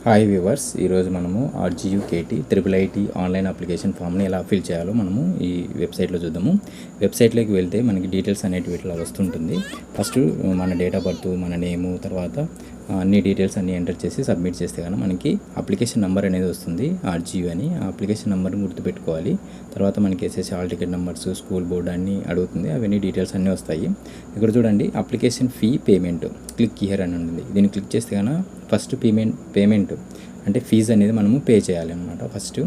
Hi viewers, ఈరోజు మనము RGUKT IIIT online application ఫామ్ని ఎలా ఫిల్ చేయాలో మనము ఈ వెబ్సైట్లో చూద్దాము. వెబ్సైట్లోకి వెళ్తే మనకి డీటెయిల్స్ అనేటివి ఇట్లా వస్తుంటుంది. ఫస్ట్ మన డేట్ ఆఫ్ బర్త్, మన నేము, తర్వాత అన్ని డీటెయిల్స్ అన్నీ ఎంటర్ చేసి సబ్మిట్ చేస్తే కానీ మనకి అప్లికేషన్ నెంబర్ అనేది వస్తుంది, ఆర్జీయూ అని. ఆ అప్లికేషన్ నెంబర్ని గుర్తుపెట్టుకోవాలి. తర్వాత మనకి SSC hall ticket numbers, school board అన్నీ అడుగుతుంది. అవన్నీ డీటెయిల్స్ అన్నీ వస్తాయి. ఇక్కడ చూడండి, application fee payment click here అని ఉంటుంది. దీన్ని క్లిక్ చేస్తే కన్నా ఫస్ట్ పేమెంట్ అంటే ఫీజు అనేది మనము పే చేయాలి అనమాట. ఫస్ట్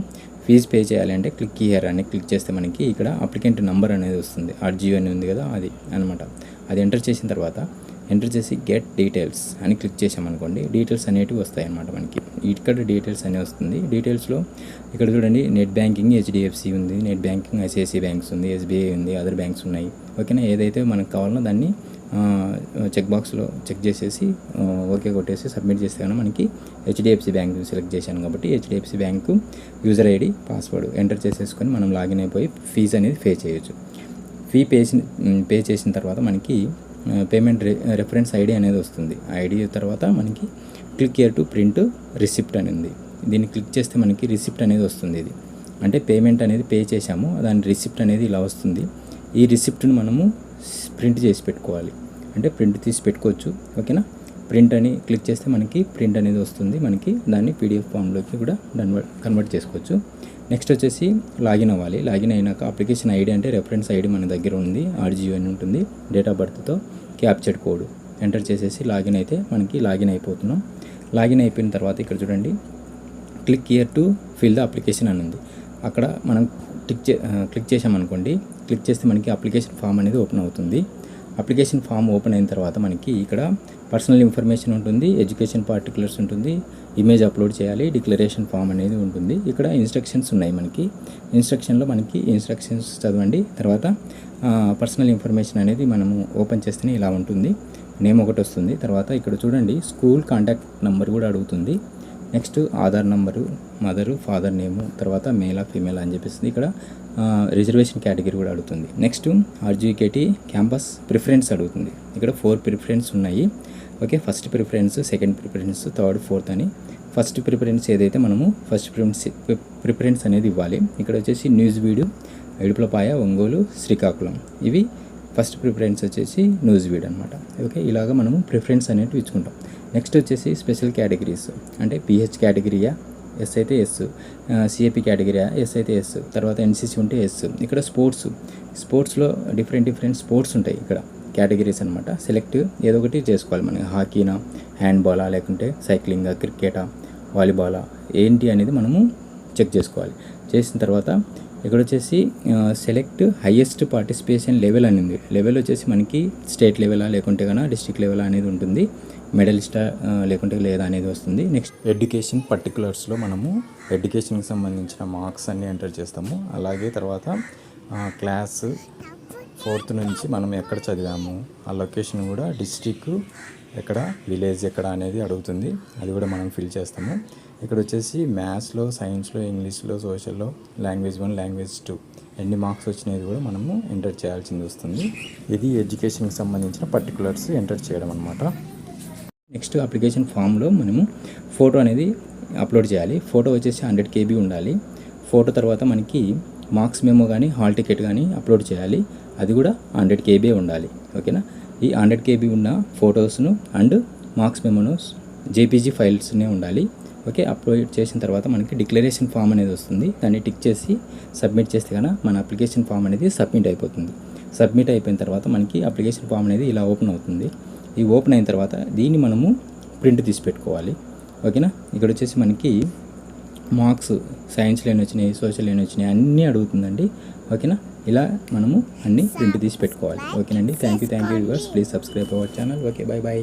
ఫీజు పే చేయాలి అంటే క్లిక్ హియర్ అని క్లిక్ చేస్తే మనకి ఇక్కడ అప్లికెంట్ నెంబర్ అనేది వస్తుంది, ఆర్జీయూ అని ఉంది కదా, అది అనమాట. అది ఎంటర్ చేసిన తర్వాత ఎంటర్ చేసి గెట్ డీటెయిల్స్ అని క్లిక్ చేసామనుకోండి, డీటెయిల్స్ అనేటివి వస్తాయి అన్నమాట. మనకి ఇక్కడ డీటెయిల్స్ అనే వస్తుంది. డీటెయిల్స్లో ఇక్కడ చూడండి, నెట్ బ్యాంకింగ్ హెచ్డిఎఫ్సి ఉంది, నెట్ బ్యాంకింగ్ ఐసిఐసిఐ బ్యాంక్స్ ఉంది, ఎస్బీఐ ఉంది, అదర్ బ్యాంక్స్ ఉన్నాయి. ఓకేనా, ఏదైతే మనకు కావాలో దాన్ని చెక్ బాక్స్లో చెక్ చేసేసి ఓకే కొట్టేసి సబ్మిట్ చేస్తే కానీ మనకి హెచ్డిఎఫ్సి బ్యాంక్ సెలెక్ట్ చేశాను కాబట్టి HDFC bank user ID, password enter చేసేసుకొని మనం లాగిన్ అయిపోయి ఫీజు అనేది పే చేయొచ్చు. ఫీ పే చేసిన తర్వాత మనకి పేమెంట్ రెఫరెన్స్ ఐడి అనేది వస్తుంది. ఐడి తర్వాత మనకి click here to print receipt అని ఉంది. దీన్ని క్లిక్ చేస్తే మనకి రిసిప్ట్ అనేది వస్తుంది. ఇది అంటే పేమెంట్ అనేది పే చేసాము, దాని రిసిప్ట్ అనేది ఇలా వస్తుంది. ఈ రిసిప్ట్ని మనము ప్రింట్ చేసి పెట్టుకోవాలి, అంటే ప్రింట్ తీసి పెట్టుకోవచ్చు. ఓకేనా, ప్రింట్ అని క్లిక్ చేస్తే మనకి ప్రింట్ అనేది వస్తుంది. మనకి దాన్ని పీడిఎఫ్ ఫామ్లోకి కూడా కన్వర్ట్ చేసుకోవచ్చు. నెక్స్ట్ వచ్చేసి లాగిన్ అవ్వాలి. లాగిన్ అయినాక అప్లికేషన్ ఐడి అంటే రెఫరెన్స్ ఐడి మన దగ్గర ఉంది, ఆర్జీయూ అని ఉంటుంది. డేట్ ఆఫ్ బర్త్తో క్యాప్చర్డ్ కోడ్ ఎంటర్ చేసేసి లాగిన్ అయితే మనకి లాగిన్ అయిపోతున్నాం. లాగిన్ అయిపోయిన తర్వాత ఇక్కడ చూడండి, click here to fill the application అని ఉంది. అక్కడ మనం క్లిక్ చేసామనుకోండి, క్లిక్ చేస్తే మనకి అప్లికేషన్ ఫామ్ అనేది ఓపెన్ అవుతుంది. అప్లికేషన్ ఫామ్ ఓపెన్ అయిన తర్వాత మనకి ఇక్కడ పర్సనల్ ఇన్ఫర్మేషన్ ఉంటుంది, ఎడ్యుకేషన్ పార్టికులర్స్ ఉంటుంది, ఇమేజ్ అప్లోడ్ చేయాలి, డిక్లరేషన్ ఫామ్ అనేది ఉంటుంది. ఇక్కడ ఇన్స్ట్రక్షన్స్ ఉన్నాయి. మనకి ఇన్స్ట్రక్షన్లో మనకి ఇన్స్ట్రక్షన్స్ చదవండి. తర్వాత పర్సనల్ ఇన్ఫర్మేషన్ అనేది మనము ఓపెన్ చేస్తేనే ఇలా ఉంటుంది. నేమ్ ఒకటి వస్తుంది. తర్వాత ఇక్కడ చూడండి, స్కూల్ కాంటాక్ట్ నెంబర్ కూడా అడుగుతుంది. Next Aadhaar number, mother, father name, తర్వాత మేలా ఫీమేల్ అని చెప్పేసి ఇక్కడ రిజర్వేషన్ కేటగిరీ కూడా అడుగుతుంది. నెక్స్ట్ ఆర్జీయూకేటీ క్యాంపస్ ప్రిఫరెన్స్ అడుగుతుంది. ఇక్కడ 4 ప్రిఫరెన్స్ ఉన్నాయి. Okay, first preference, second preference, third, fourth అని. ఫస్ట్ ప్రిఫరెన్స్ ఏదైతే మనము ఫస్ట్ ప్రిఫరెన్స్ అనేది ఇవ్వాలి. ఇక్కడ వచ్చేసి న్యూస్ వీడు, ఇడుపులపాయ, ఒంగోలు, శ్రీకాకుళం, ఇవి ఫస్ట్ ప్రిఫరెన్స్ వచ్చేసి న్యూస్ వీడ్ అనమాట. ఓకే, ఇలాగ మనము ప్రిఫరెన్స్ అనేవి ఇచ్చుకుంటాం. నెక్స్ట్ వచ్చేసి స్పెషల్ కేటగిరీస్ అంటే పిహెచ్ కేటగిరీయా, ఎస్ అయితే ఎస్, సిఏపి కేటగిరీయా, ఎస్ అయితే ఎస్, తర్వాత ఎన్సీసీ ఉంటే ఎస్. ఇక్కడ స్పోర్ట్స్లో డిఫరెంట్ స్పోర్ట్స్ ఉంటాయి. ఇక్కడ కేటగిరీస్ అనమాట. సెలెక్ట్ ఏదో ఒకటి చేసుకోవాలి. మనకి హాకీనా, హ్యాండ్బాలా, లేకుంటే సైక్లింగా, క్రికెటా, వాలీబాలా ఏంటి అనేది మనము చెక్ చేసుకోవాలి. చేసిన తర్వాత ఇక్కడ వచ్చేసి సెలెక్ట్ హైయెస్ట్ పార్టిసిపేషన్ లెవెల్ అని ఉంది. లెవెల్ వచ్చేసి మనకి స్టేట్ లెవెలా లేకుంటే కన్నా డిస్ట్రిక్ట్ లెవెల్ అనేది ఉంటుంది. మెడలిస్టా లేకుంటే లేదా అనేది వస్తుంది. నెక్స్ట్ ఎడ్యుకేషన్ పర్టికులర్స్లో మనము ఎడ్యుకేషన్కి సంబంధించిన మార్క్స్ అన్నీ ఎంటర్ చేస్తాము. అలాగే తర్వాత క్లాస్ 4th నుంచి మనం ఎక్కడ చదివాము, ఆ లొకేషన్ కూడా, డిస్ట్రిక్ట్ ఎక్కడ, విలేజ్ ఎక్కడ అనేది అడుగుతుంది. అది కూడా మనం ఫిల్ చేస్తాము. ఇక్కడ వచ్చేసి మ్యాథ్స్లో, సైన్స్లో, ఇంగ్లీష్లో, సోషల్లో, లాంగ్వేజ్ 1, లాంగ్వేజ్ 2 ఎన్ని మార్క్స్ వచ్చినాయి కూడా మనము ఎంటర్ చేయాల్సింది వస్తుంది. ఇది ఎడ్యుకేషన్కి సంబంధించిన పర్టికులర్స్ ఎంటర్ చేయడం అనమాట. నెక్స్ట్ అప్లికేషన్ ఫామ్లో మనము ఫోటో అనేది అప్లోడ్ చేయాలి. ఫోటో వచ్చేసి 100 KB ఉండాలి. ఫోటో తర్వాత మనకి మార్క్స్ మెమో కానీ, హాల్ టికెట్ కానీ అప్లోడ్ చేయాలి. అది కూడా 100 KB ఉండాలి. ఓకేనా, ఈ 100 KB ఉన్న ఫొటోస్ను అండ్ మార్క్స్ మెమోను జేపీజీ ఫైల్స్నే ఉండాలి. ఓకే, అప్లోడ్ చేసిన తర్వాత మనకి డిక్లరేషన్ ఫామ్ అనేది వస్తుంది. దాన్ని టిక్ చేసి సబ్మిట్ చేస్తే కన్నా మన అప్లికేషన్ ఫామ్ అనేది సబ్మిట్ అయిపోతుంది. సబ్మిట్ అయిపోయిన తర్వాత మనకి అప్లికేషన్ ఫామ్ అనేది ఇలా ఓపెన్ అవుతుంది. ఈ ఓపెన్ అయిన తర్వాత దీన్ని మనము ప్రింట్ తీసి పెట్టుకోవాలి. ఓకేనా, ఇక్కడ వచ్చేసి మనకి మార్క్స్ సైన్స్లో ఎన్ని వచ్చినాయి, సోషల్ ఎన్ని వచ్చినాయి అన్నీ అడుగుతుందండి. ఓకేనా, ఇలా మనము అన్నీ ప్రింట్ తీసి పెట్టుకోవాలి. ఓకేనండి, thank you viewers, please subscribe our channel. Okay, by.